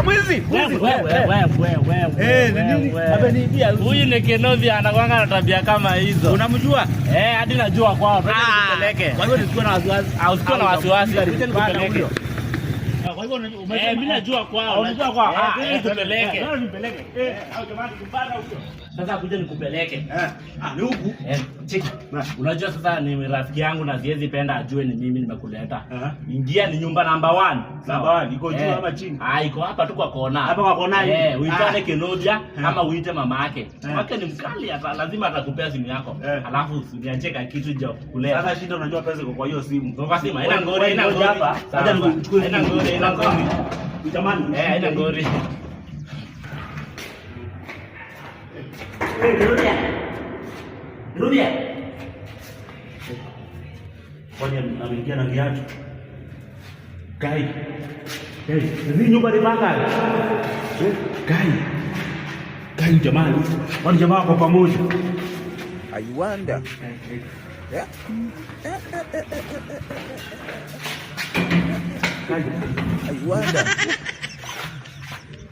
mwizi. Ameniibia. Huyu ni Kenobi anakuanga na tabia kama hizo. Unamjua? Hadi najua kwao. Tupeleke. Kwa hivyo nilikuwa na wasiwasi. Au sikuwa na wasiwasi. Tupeleke. Kwa hivyo mimi najua kwao. Unajua kwao. Tupeleke. Nipeleke. Au jamani kupanda huko. Sasa kuja nikupeleke. Ni huku. Cheki. Unajua sasa ni rafiki yangu na siwezi penda ajue ni mimi nimekuleta. Ingia ni nyumba namba 1. Namba 1 iko juu ama chini? Iko hapa tu kwa kona. Hapa kwa kona hivi. Uitane Kenobia ama uite mama yake. Mama ni mkali hata lazima atakupea simu yako. Alafu usiniacheka kitu cha kulea. Sasa shida unajua pesa iko kwa hiyo simu. Kwa simu haina ngori, haina ngori hapa. Hata nichukue haina ngori, haina ngori. Jamani, haina ngori. Rudia. Kwani ameingia na viatu? Kai. Ni nyumba ni manga. Kai jamani. Wani jamaa kwa pamoja. I wonder. Yeah. I wonder.